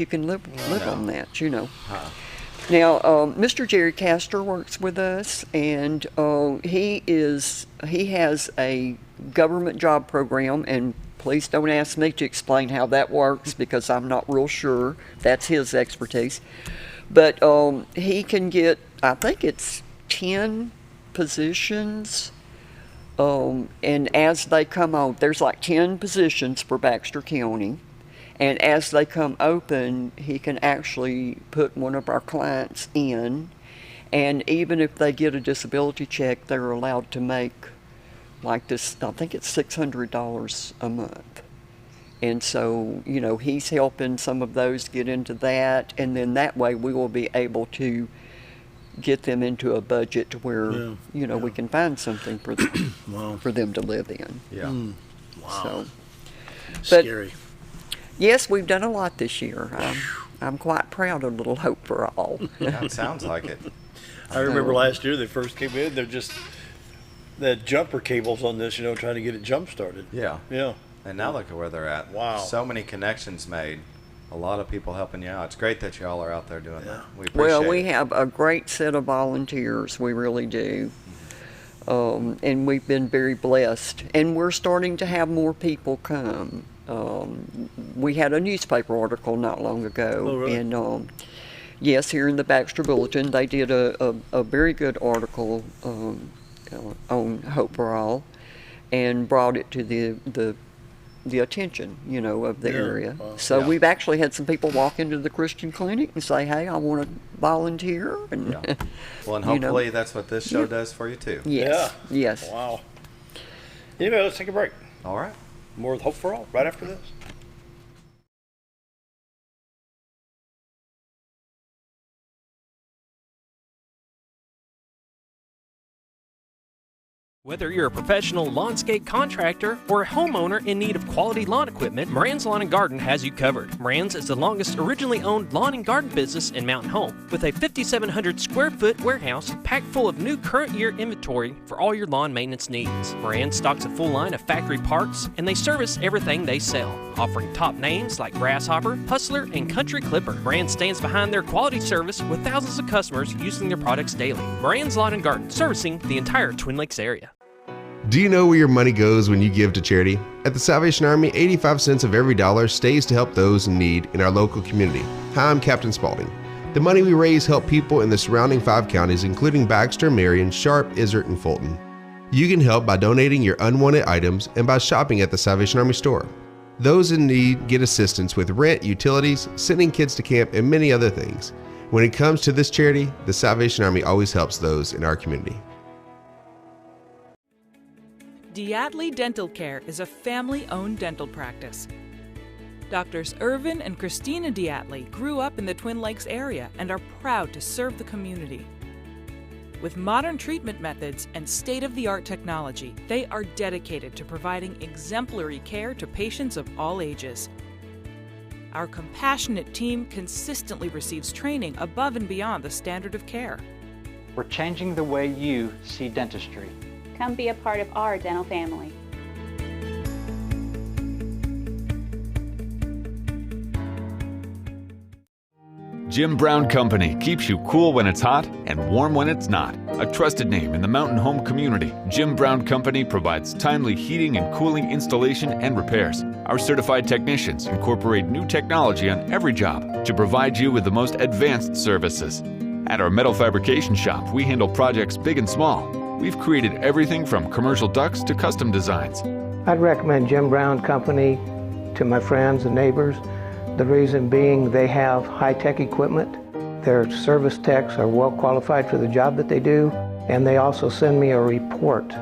you can live on that, Now, Mr. Jerry Castor works with us, and he has a government job program, and please don't ask me to explain how that works, because I'm not real sure. That's his expertise. But he can get, I think it's 10 positions. And as they come on, there's like 10 positions for Baxter County, and as they come open, he can actually put one of our clients in, and even if they get a disability check, they're allowed to make like this, I think it's $600 a month. And so, he's helping some of those get into that, and then that way we will be able to get them into a budget where we can find something for them, for them to live in. Yeah. Wow. Scary. Yes, we've done a lot this year. I'm quite proud of Little Hope for All. Yeah, it sounds like it. I remember last year they first came in, they're just the jumper cables on this, trying to get it jump started. Yeah. Yeah. And now look at where they're at. Wow. So many connections made. A lot of people helping you out. It's great that y'all are out there doing that. We appreciate Well, we it. have a great set of volunteers. We really do. And we've been very blessed. And we're starting to have more people come. We had a newspaper article not long ago. Oh, really? And yes, here in the Baxter Bulletin, they did a very good article on Hope for All, and brought it to the attention, of the area. Wow. So Yeah. we've actually had some people walk into the Christian clinic and say, "Hey, I want to volunteer." And Yeah. Well, and hopefully that's what this show does for you too. yes, yes. Wow. Anyway, let's take a break. All right. More with Hope for All right after this. Whether you're a professional landscape contractor or a homeowner in need of quality lawn equipment, Moran's Lawn & Garden has you covered. Moran's is the longest originally owned lawn and garden business in Mountain Home, with a 5,700 square foot warehouse packed full of new current year inventory for all your lawn maintenance needs. Moran stocks a full line of factory parts, and they service everything they sell, offering top names like Grasshopper, Hustler, and Country Clipper. Moran stands behind their quality service with thousands of customers using their products daily. Moran's Lawn & Garden, servicing the entire Twin Lakes area. Do you know where your money goes when you give to charity? At the Salvation Army, 85 cents of every dollar stays to help those in need in our local community. Hi, I'm Captain Spaulding. The money we raise help people in the surrounding 5 counties, including Baxter, Marion, Sharp, Izzard, and Fulton. You can help by donating your unwanted items and by shopping at the Salvation Army store. Those in need get assistance with rent, utilities, sending kids to camp, and many other things. When it comes to this charity, the Salvation Army always helps those in our community. Diatley Dental Care is a family-owned dental practice. Doctors Irvin and Christina Diatley grew up in the Twin Lakes area and are proud to serve the community. With modern treatment methods and state-of-the-art technology, they are dedicated to providing exemplary care to patients of all ages. Our compassionate team consistently receives training above and beyond the standard of care. We're changing the way you see dentistry. Come be a part of our dental family. Jim Brown Company keeps you cool when it's hot and warm when it's not. A trusted name in the mountain home community, Jim Brown Company provides timely heating and cooling installation and repairs. Our certified technicians incorporate new technology on every job to provide you with the most advanced services. At our metal fabrication shop, we handle projects big and small. We've created everything from commercial ducts to custom designs. I'd recommend Jim Brown Company to my friends and neighbors. The reason being they have high-tech equipment. Their service techs are well qualified for the job that they do, and they also send me a report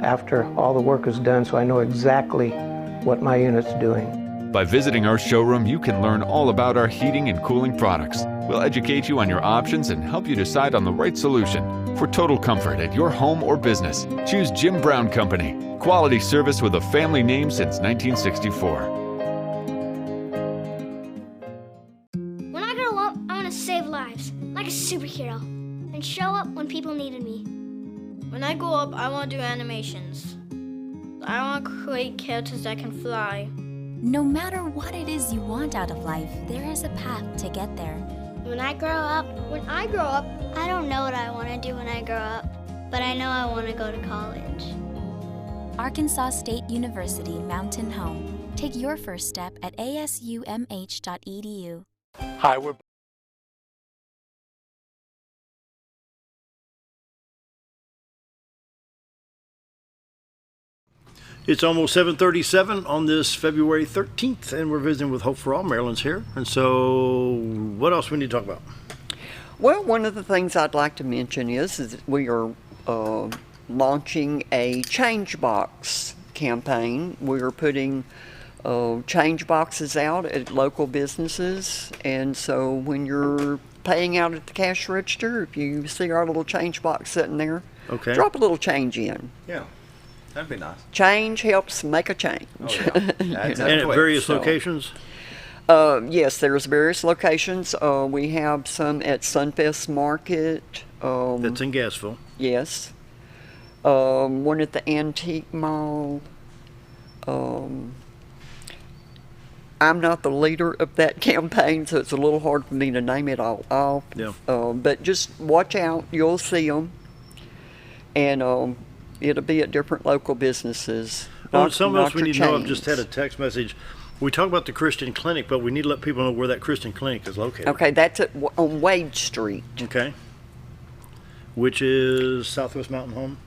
after all the work is done so I know exactly what my unit's doing. By visiting our showroom, you can learn all about our heating and cooling products. We'll educate you on your options and help you decide on the right solution. For total comfort at your home or business, choose Jim Brown Company. Quality service with a family name since 1964. Save lives, like a superhero, and show up when people needed me. When I grow up, I want to do animations. I want to create characters that can fly. No matter what it is you want out of life, there is a path to get there. When I grow up, I don't know what I want to do when I grow up, but I know I want to go to college. Arkansas State University Mountain Home. Take your first step at asumh.edu. Hi, we're It's almost 7:37 on this February 13th, and we're visiting with Hope for All. Marilyn's here. And so what else we need to talk about? Well, one of the things I'd like to mention is that we are launching a change box campaign. We are putting change boxes out at local businesses, and so when you're paying out at the cash register, if you see our little change box sitting there, okay, drop a little change in. Yeah. That'd be nice. Change helps make a change. Oh, yeah. And at various locations? Yes, there's various locations. We have some at Sunfest Market. That's in Gassville. Yes. One at the Antique Mall. I'm not the leader of that campaign, so it's a little hard for me to name it all off. Yeah. But just watch out. You'll see them. And it'll be at different local businesces. Some of us we need to know. I've just had a text message. We talk about the Christian Clinic, but we need to let people know where that Christian Clinic is located. Okay, that's on Wade Street. Okay. Which is Southwest Mountain Home?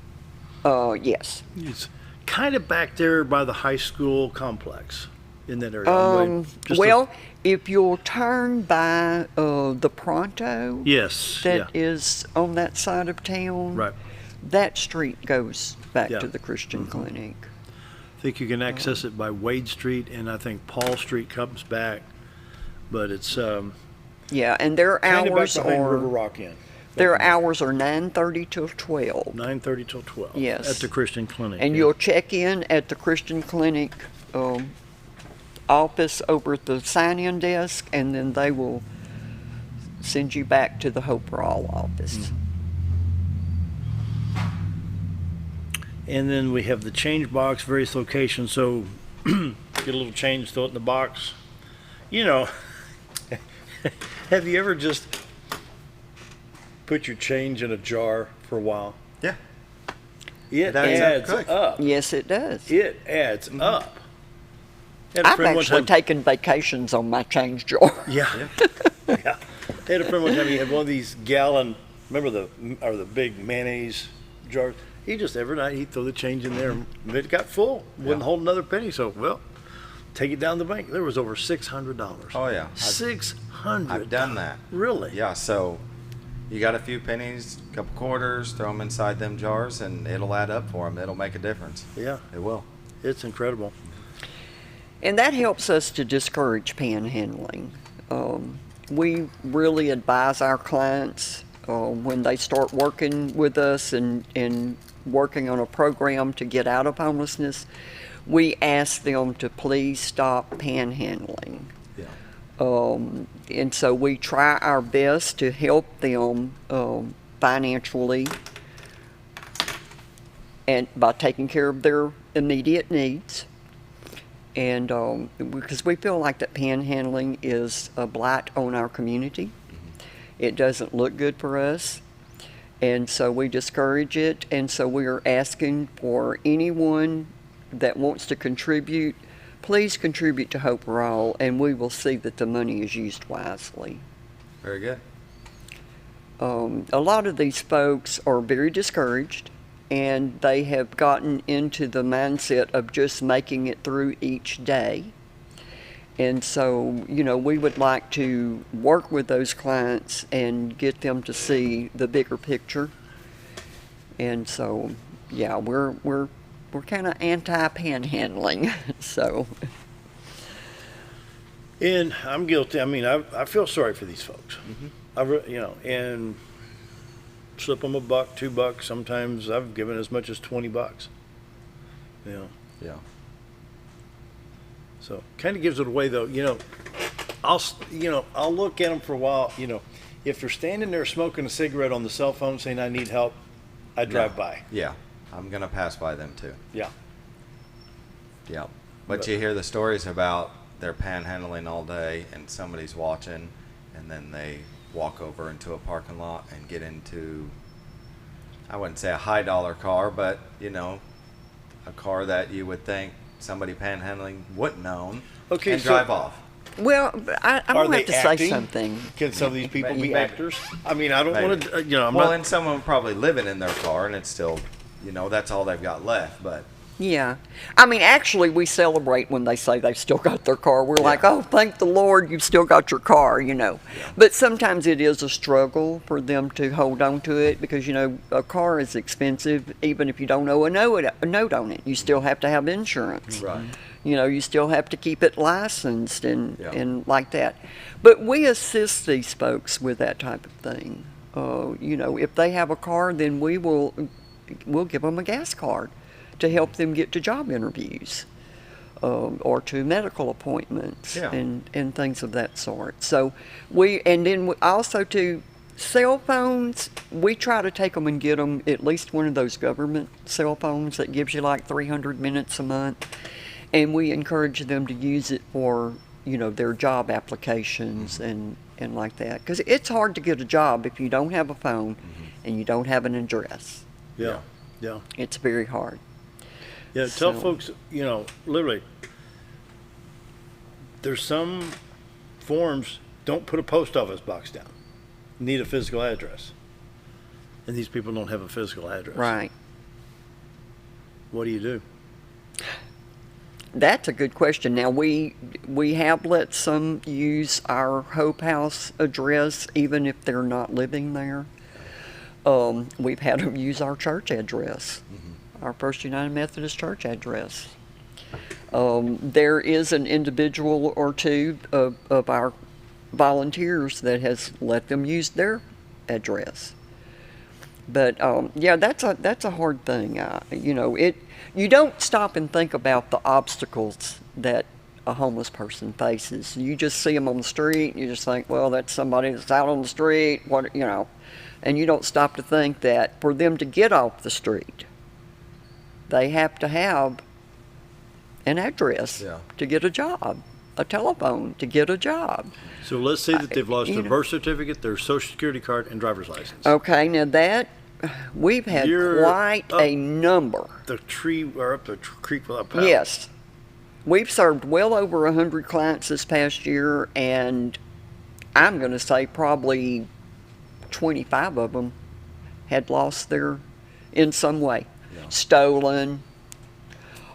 Yes. It's kind of back there by the high school complex in that area. If you'll turn by the Pronto. Yes. That is on that side of town. Right. That street goes back to the Christian Clinic. I think you can access it by Wade Street, and I think Paul Street comes back. But it's and their hours are River Rock Inn. Their hours are 9:30 till 12. 9:30 till 12. Yes. At the Christian Clinic. And you'll check in at the Christian Clinic office over at the sign-in desk, and then they will send you back to the Hope for All office. And then we have the change box, various locations. So get a little change, throw it in the box. You know, have you ever just put your change in a jar for a while? Yeah. It adds up. Yes, it does. It adds up. I've actually taken vacations on my change jar. Yeah. Yeah. I had a friend one time, he had one of these gallon, remember the big mayonnaise jars? He just, every night, he'd throw the change in there, and it got full. Wouldn't hold another penny, so, well, take it down to the bank. There was over $600. Oh, yeah. $600. I've done that. Really? Yeah, so you got a few pennies, a couple quarters, throw them inside them jars, and it'll add up for them. It'll make a difference. Yeah. It will. It's incredible. And that helps us to discourage panhandling. We really advise our clients when they start working with us and working on a program to get out of homelessness, we ask them to please stop panhandling. And so we try our best to help them financially and by taking care of their immediate needs. And because we feel like that panhandling is a blight on our community. It doesn't look good for us. And so we discourage it. And so we are asking for anyone that wants to contribute, please contribute to Hope for All, and we will see that the money is used wisely. Very good. A lot of these folks are very discouraged, and they have gotten into the mindset of just making it through each day. And so, you know, we would like to work with those clients and get them to see the bigger picture. And so, yeah, we're kind of anti-panhandling. So. And I'm guilty. I mean, I feel sorry for these folks. And slip them $1, $2. Sometimes I've given as much as $20. Yeah. So kind of gives it away, though. I'll look at them for a while. If they're standing there smoking a cigarette on the cell phone saying I need help, I drive by. Yeah, I'm gonna pass by them too. Yeah. But you hear the stories about they're panhandling all day and somebody's watching, and then they walk over into a parking lot and get into, I wouldn't say a high dollar car, but a car that you would think somebody panhandling wouldn't own, and drive off. Well, I'm going to have to acting? say something. Can some of these people be actors? I mean, I don't want to, and someone probably living in their car, and it's still, that's all they've got left, but. Yeah. I mean, actually, we celebrate when they say they've still got their car. We're like, oh, thank the Lord you've still got your car, But sometimes it is a struggle for them to hold on to it because, a car is expensive. Even if you don't owe a note on it, you still have to have insurance. Right. You still have to keep it licensed and like that. But we assist these folks with that type of thing. If they have a car, then we'll give them a gas card to help them get to job interviews or to medical appointments and things of that sort. So also to cell phones, we try to take them and get them at least one of those government cell phones that gives you like 300 minutes a month. And we encourage them to use it for, their job applications and like that. Because it's hard to get a job if you don't have a phone and you don't have an address. Yeah. It's very hard. Yeah, tell folks, literally, there's some forms, don't put a post office box down. Need a physical address. And these people don't have a physical address. Right. What do you do? That's a good question. Now, we have let some use our Hope House address, even if they're not living there. We've had them use our church address. Our First United Methodist Church address. There is an individual or two of our volunteers that has let them use their address. But that's a hard thing. You don't stop and think about the obstacles that a homeless person faces. You just see them on the street, and you just think, well, that's somebody that's out on the street. And you don't stop to think that for them to get off the street, they have to have an address to get a job, a telephone to get a job. So let's say that they've lost their birth certificate, their social security card, and driver's license. Okay, now that we've had quite a number. The tree or up the creek without power. Yes, we've served well over 100 clients this past year, and I'm going to say probably 25 of them had lost their in some way. Stolen,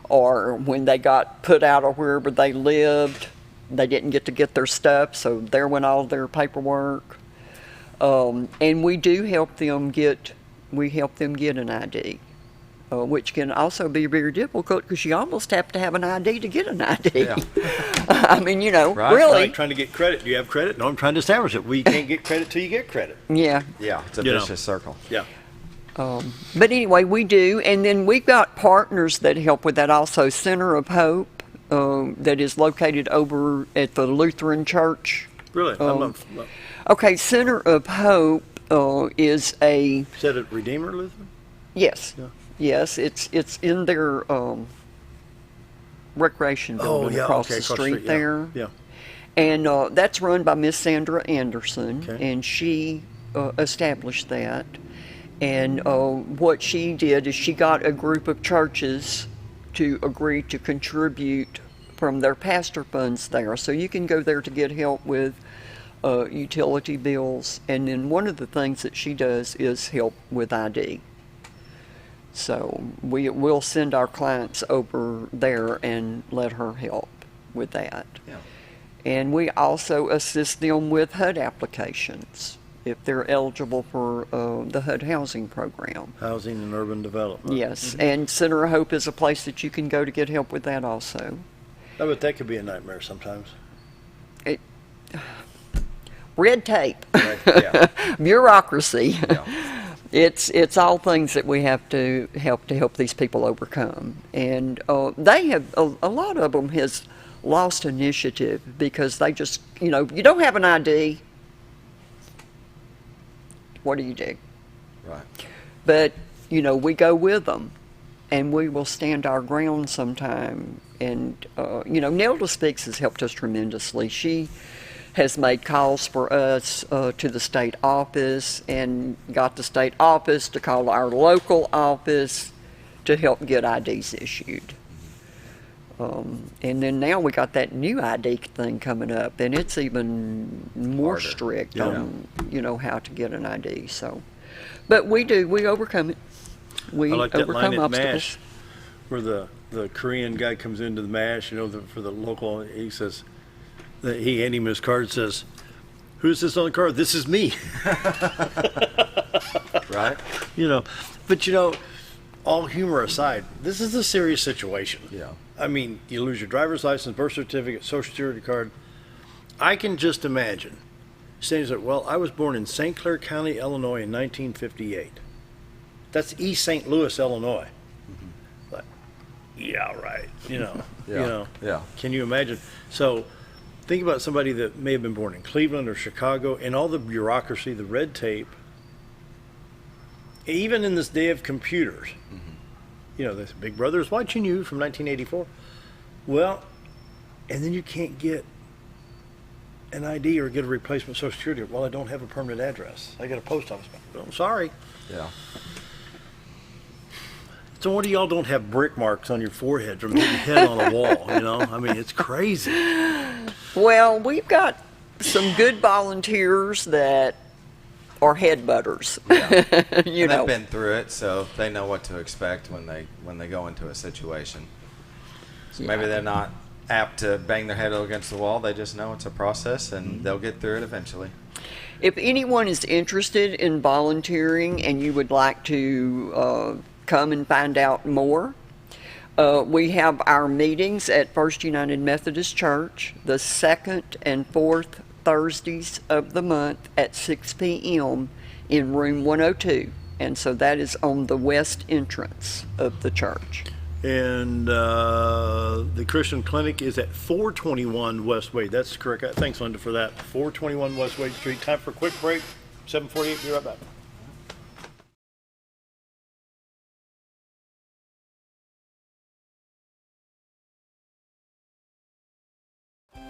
or when they got put out of wherever they lived, they didn't get to get their stuff, so there went all their paperwork. And we do help them get an ID. which can also be very difficult because you almost have to have an ID to get an ID. Yeah. I mean, really. Like trying to get credit. Do you have credit? No, I'm trying to establish it. Well, you can't get credit till you get credit. Yeah. Yeah, it's a vicious circle. Yeah. But anyway, we do. And then we've got partners that help with that also. Center of Hope, that is located over at the Lutheran Church. Really? Okay, Center of Hope is a... Is that a Redeemer Lutheran? Yes. Yeah. Yes, it's in their recreation building across the street there. Yeah. And that's run by Miss Sandra Anderson, and she established that. And what she did is she got a group of churches to agree to contribute from their pastor funds there. So you can go there to get help with utility bills. And then one of the things that she does is help with ID. So we'll send our clients over there and let her help with that. Yeah. And we also assist them with HUD applications if they're eligible for the HUD housing program. Housing and Urban Development. Yes, and Center of Hope is a place that you can go to get help with that also. I bet that could be a nightmare sometimes. Red tape, Yeah. bureaucracy. Yeah. It's all things that we have to help these people overcome, and they have a lot of them has lost initiative because they just you don't have an ID. What do you do? Right. But we go with them, and we will stand our ground sometime. And Nelda Speaks has helped us tremendously. She has made calls for us to the state office and got the state office to call our local office to help get IDs issued. And then now we got that new ID thing coming up, and it's even more harder. strict on how to get an ID. So, but we overcome it. We I like that overcome line at obstacles. MASH where the Korean guy comes into the MASH, for the local, he says, he handed him his card, says, "Who's this on the card? This is me." Right. But all humor aside, this is a serious situation. Yeah. I mean, you lose your driver's license, birth certificate, social security card. I can just imagine saying that, well, I was born in St. Clair County, Illinois in 1958. That's East St. Louis, Illinois. Mm-hmm. But, yeah, right. Yeah. Can you imagine? So think about somebody that may have been born in Cleveland or Chicago, and all the bureaucracy, the red tape, even in this day of computers. Mm-hmm. This Big Brother is watching you from 1984. Well, and then you can't get an ID or get a replacement social security. Well, I don't have a permanent address. I got a post office. Well, I'm sorry. Yeah. So what do y'all don't have brick marks on your forehead from hitting your head on a wall? I mean, it's crazy. Well, we've got some good volunteers that are headbutters. Yeah. They've been through it, so they know what to expect when they go into a situation. So maybe they're not apt to bang their head against the wall. They just know it's a process, and they'll get through it eventually. If anyone is interested in volunteering and you would like to come and find out more, we have our meetings at First United Methodist Church the 2nd and 4th Thursdays of the month at 6 p.m. in room 102. And so that is on the west entrance of the church. And the Christian Clinic is at 421 West Wade. That's correct. Thanks, Linda, for that. 421 West Wade Street. Time for a quick break. 7:48. Be right back.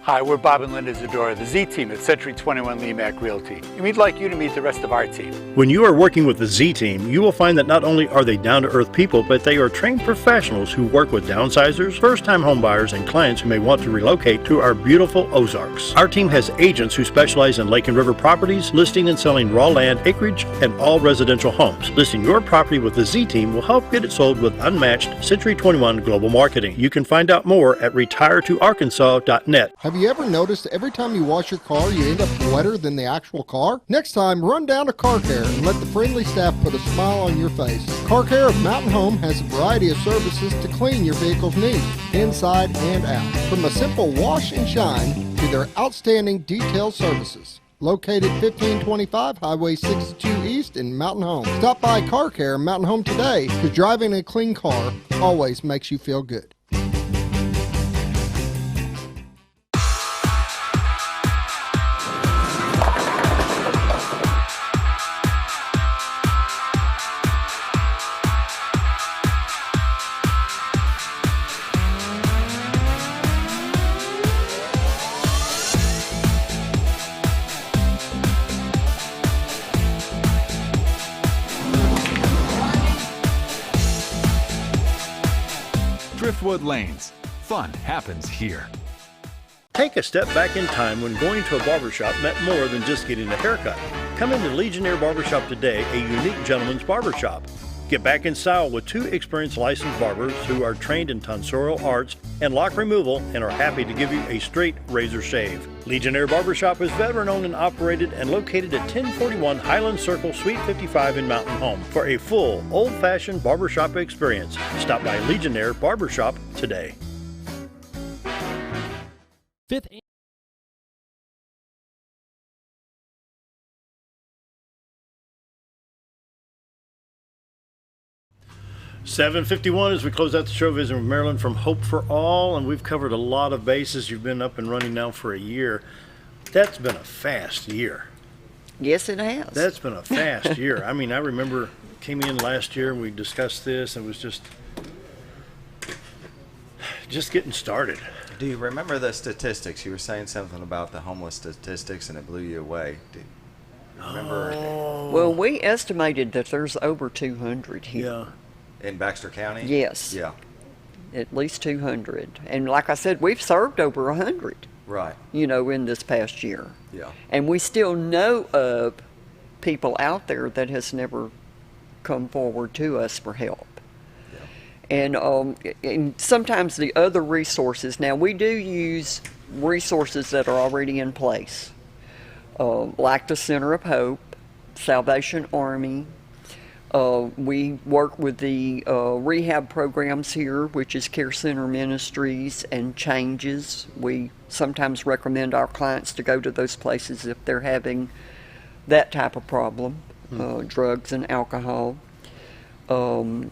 Hi, we're Bob and Linda Zadora, the Z Team at Century 21 Lemac Realty, and we'd like you to meet the rest of our team. When you are working with the Z Team, you will find that not only are they down-to-earth people, but they are trained professionals who work with downsizers, first-time homebuyers, and clients who may want to relocate to our beautiful Ozarks. Our team has agents who specialize in lake and river properties, listing and selling raw land, acreage, and all residential homes. Listing your property with the Z Team will help get it sold with unmatched Century 21 global marketing. You can find out more at retiretoarkansas.net. Hi, Have you ever noticed every time you wash your car, you end up wetter than the actual car? Next time, run down to Car Care and let the friendly staff put a smile on your face. Car Care of Mountain Home has a variety of services to clean your vehicle's needs, inside and out. From a simple wash and shine to their outstanding detailed services. Located 1525 Highway 62 East in Mountain Home. Stop by Car Care Mountain Home today, because driving a clean car always makes you feel good. Driftwood Lanes. Fun happens here. Take a step back in time when going to a barbershop meant more than just getting a haircut. Come into Legionnaire Barbershop today, a unique gentleman's barbershop. Get back in style with 2 experienced licensed barbers who are trained in tonsorial arts and lock removal and are happy to give you a straight razor shave. Legionnaire Barbershop is veteran-owned and operated and located at 1041 Highland Circle, Suite 55 in Mountain Home. For a full, old-fashioned barbershop experience, stop by Legionnaire Barbershop today. Fifth 7:51 as we close out the show, visiting with Marilyn from Hope for All, and we've covered a lot of bases. You've been up and running now for a year. That's been a fast year. Yes, it has. That's been a fast year. I mean, I remember came in last year and we discussed this, and it was just getting started. Do you remember the statistics? You were saying something about the homeless statistics, and it blew you away. Do you remember? Well, we estimated that there's over 200 here. Yeah. In Baxter County? Yes. Yeah. At least 200. And like I said, we've served over 100. Right. In this past year. Yeah. And we still know of people out there that has never come forward to us for help. Yeah. And sometimes the other resources, now we do use resources that are already in place, like the Center of Hope, Salvation Army. We work with the rehab programs here, which is Care Center Ministries and Changes. We sometimes recommend our clients to go to those places if they're having that type of problem, drugs and alcohol. Of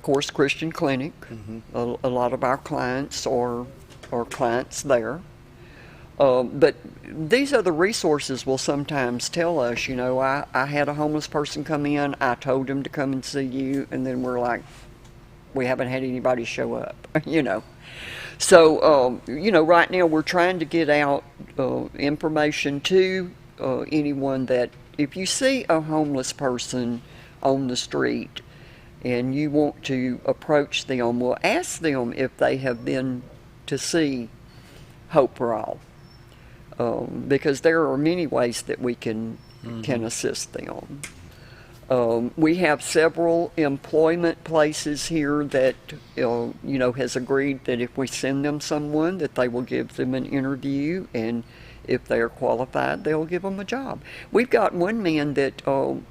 course, Christian Clinic. Mm-hmm. A lot of our clients are clients there. But these other resources will sometimes tell us, I had a homeless person come in, I told him to come and see you, and then we're like, we haven't had anybody show up, So, right now we're trying to get out information to anyone that if you see a homeless person on the street and you want to approach them, well, ask them if they have been to see Hope for All. Because there are many ways that we can assist them. We have several employment places here that has agreed that if we send them someone, that they will give them an interview, and if they are qualified, they'll give them a job. We've got one man that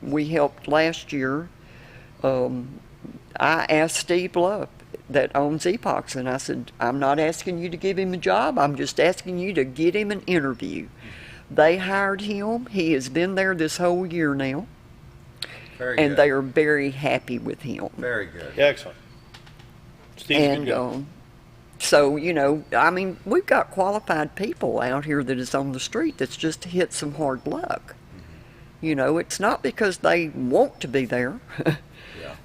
we helped last year. I asked Steve Love, that owns Epox, and I said, I'm not asking you to give him a job, I'm just asking you to get him an interview. They hired him. He has been there this whole year now. Very and good. They are very happy with him. Very good. Yeah, excellent. Steve's been good. So, we've got qualified people out here that is on the street that's just hit some hard luck. Mm-hmm. It's not because they want to be there.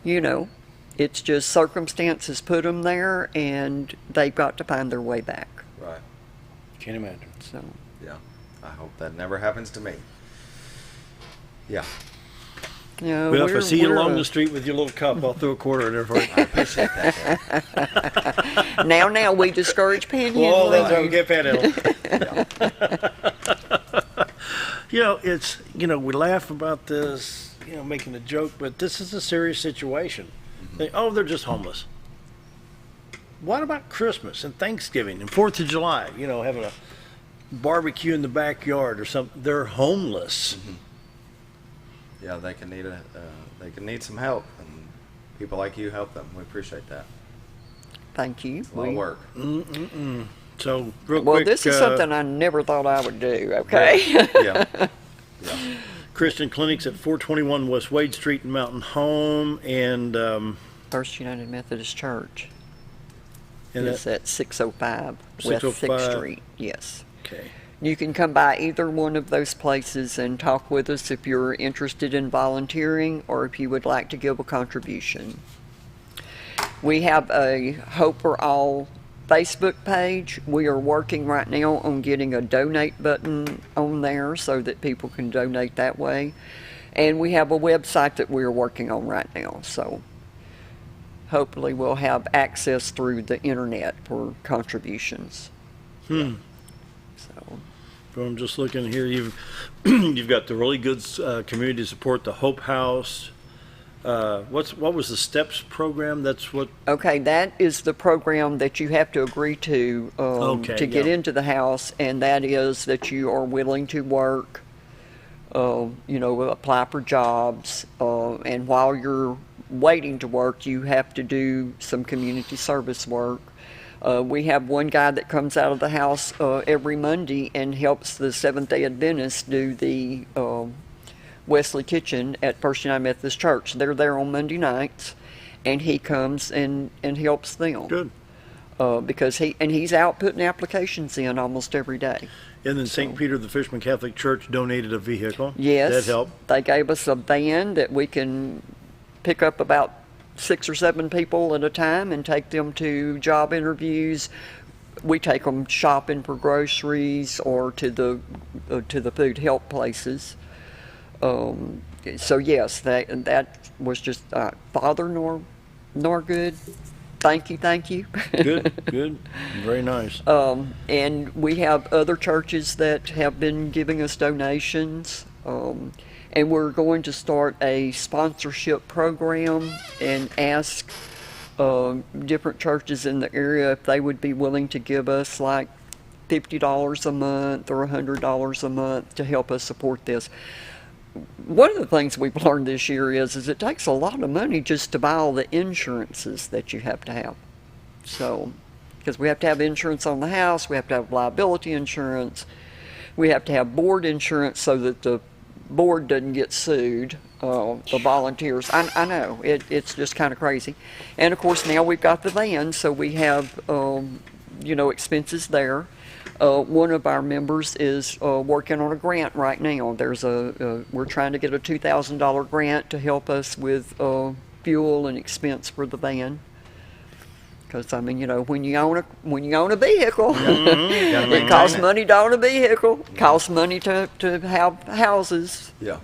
Yeah. It's just circumstances put them there, and they've got to find their way back. Right. Can't imagine. So. Yeah. I hope that never happens to me. Yeah. Yeah, well, if I see you along the street with your little cup, I'll throw a quarter in there for you. I appreciate that. Now, we discourage panhandling. Well, that's how we get panhandling. It's, we laugh about this, making a joke, but this is a serious situation. Mm-hmm. They're just homeless. what about Christmas and Thanksgiving and 4th of July? You know, having a barbecue in the backyard or something. They're homeless. Yeah, they can need some help, and people like you help them. We appreciate that. Thank you. It's a lot of work. So, real well, quick, this is something I never thought I would do, okay? Yeah. Christian Clinics at 421 West Wade Street in Mountain Home, and First United Methodist Church. And it's at 605 West 6th Street, yes. Okay. You can come by either one of those places and talk with us if you're interested in volunteering or if you would like to give a contribution. We have a Hope for All Facebook page. We are working right now on getting a donate button on there so that people can donate that way. And we have a website that we're working on right now. So hopefully we'll have access through the internet for contributions. So I'm just looking here. You've got the Really Good community support, the Hope House. What was the STEPS program? That's what. Okay, that is the program that you have to agree to get into the house, and that is that you are willing to work. Apply for jobs, and while you're waiting to work, you have to do some community service work. We have one guy that comes out of the house every Monday and helps the Seventh-day Adventists do the Wesley Kitchen at First United Methodist Church. They're there on Monday nights, and he comes and helps them. Good. Because he's out putting applications in almost every day. And then St. Peter the Fisherman Catholic Church donated a vehicle. Yes. That helped. They gave us a van that we can pick up about 6 or 7 people at a time and take them to job interviews. We take them shopping for groceries or to the food help places. So yes, that was just Father Norgood. Thank you. Good. Very nice. And we have other churches that have been giving us donations. And we're going to start a sponsorship program and ask different churches in the area if they would be willing to give us like $50 a month or $100 a month to help us support this. One of the things we've learned this year is it takes a lot of money just to buy all the insurances that you have to have. So, because we have to have insurance on the house, we have to have liability insurance, we have to have board insurance so that the board doesn't get sued, the volunteers. I know, it's just kind of crazy. And of course now we've got the van, so we have, expenses there. One of our members is working on a grant right now. We're trying to get a $2,000 grant to help us with fuel and expense for the van. Because when you own a vehicle, it costs money to own a vehicle. It costs money to have houses. Yeah.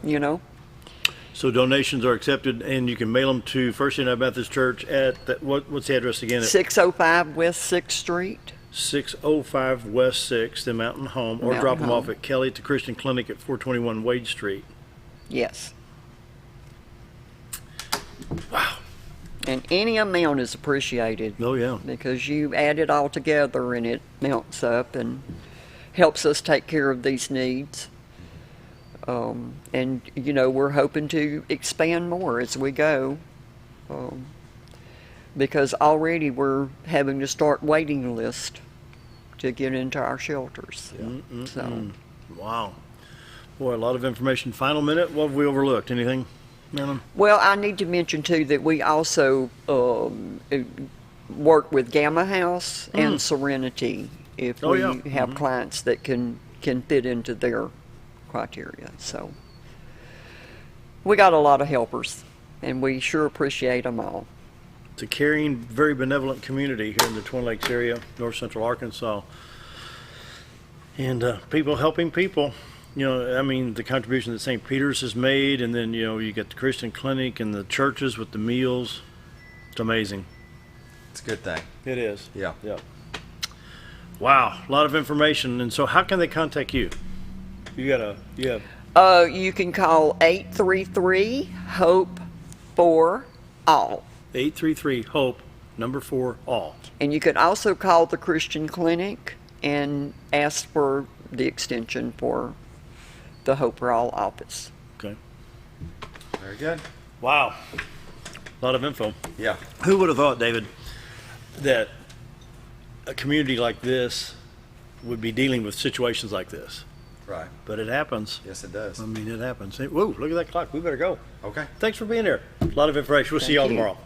So donations are accepted, and you can mail them to First United Methodist Church at what's the address again? 605 West 6th Street. 605 West 6th in Mountain Home, or drop them off at Kelly at the Christian Clinic at 421 Wade Street. Yes. Wow. And any amount is appreciated. Oh, yeah. Because you add it all together and it mounts up and helps us take care of these needs. And, we're hoping to expand more as we go. Because already we're having to start waiting list to get into our shelters. Yeah. So. Wow. Boy, a lot of information. Final minute, what have we overlooked? Anything, Marilyn? Well, I need to mention, too, that we also work with Gamma House and Serenity if we have clients that can fit into their criteria. So we got a lot of helpers, and we sure appreciate them all. It's a caring, very benevolent community here in the Twin Lakes area, north central Arkansas. And people helping people. The contribution that St. Peter's has made, and then, you get the Christian Clinic and the churches with the meals. It's amazing. It's a good thing. It is. Yeah. Wow, a lot of information. And so how can they contact you? You can call 833-HOPE-4-ALL. 833-HOPE number 4, all. And you could also call the Christian Clinic and ask for the extension for the Hope for All office. Okay. Very good. Wow. A lot of info. Yeah. Who would have thought, David, that a community like this would be dealing with situations like this? Right. But it happens. Yes, it does. I mean, it happens. Hey, whoa, look at that clock. We better go. Okay. Thanks for being here. A lot of information. We'll see y'all tomorrow.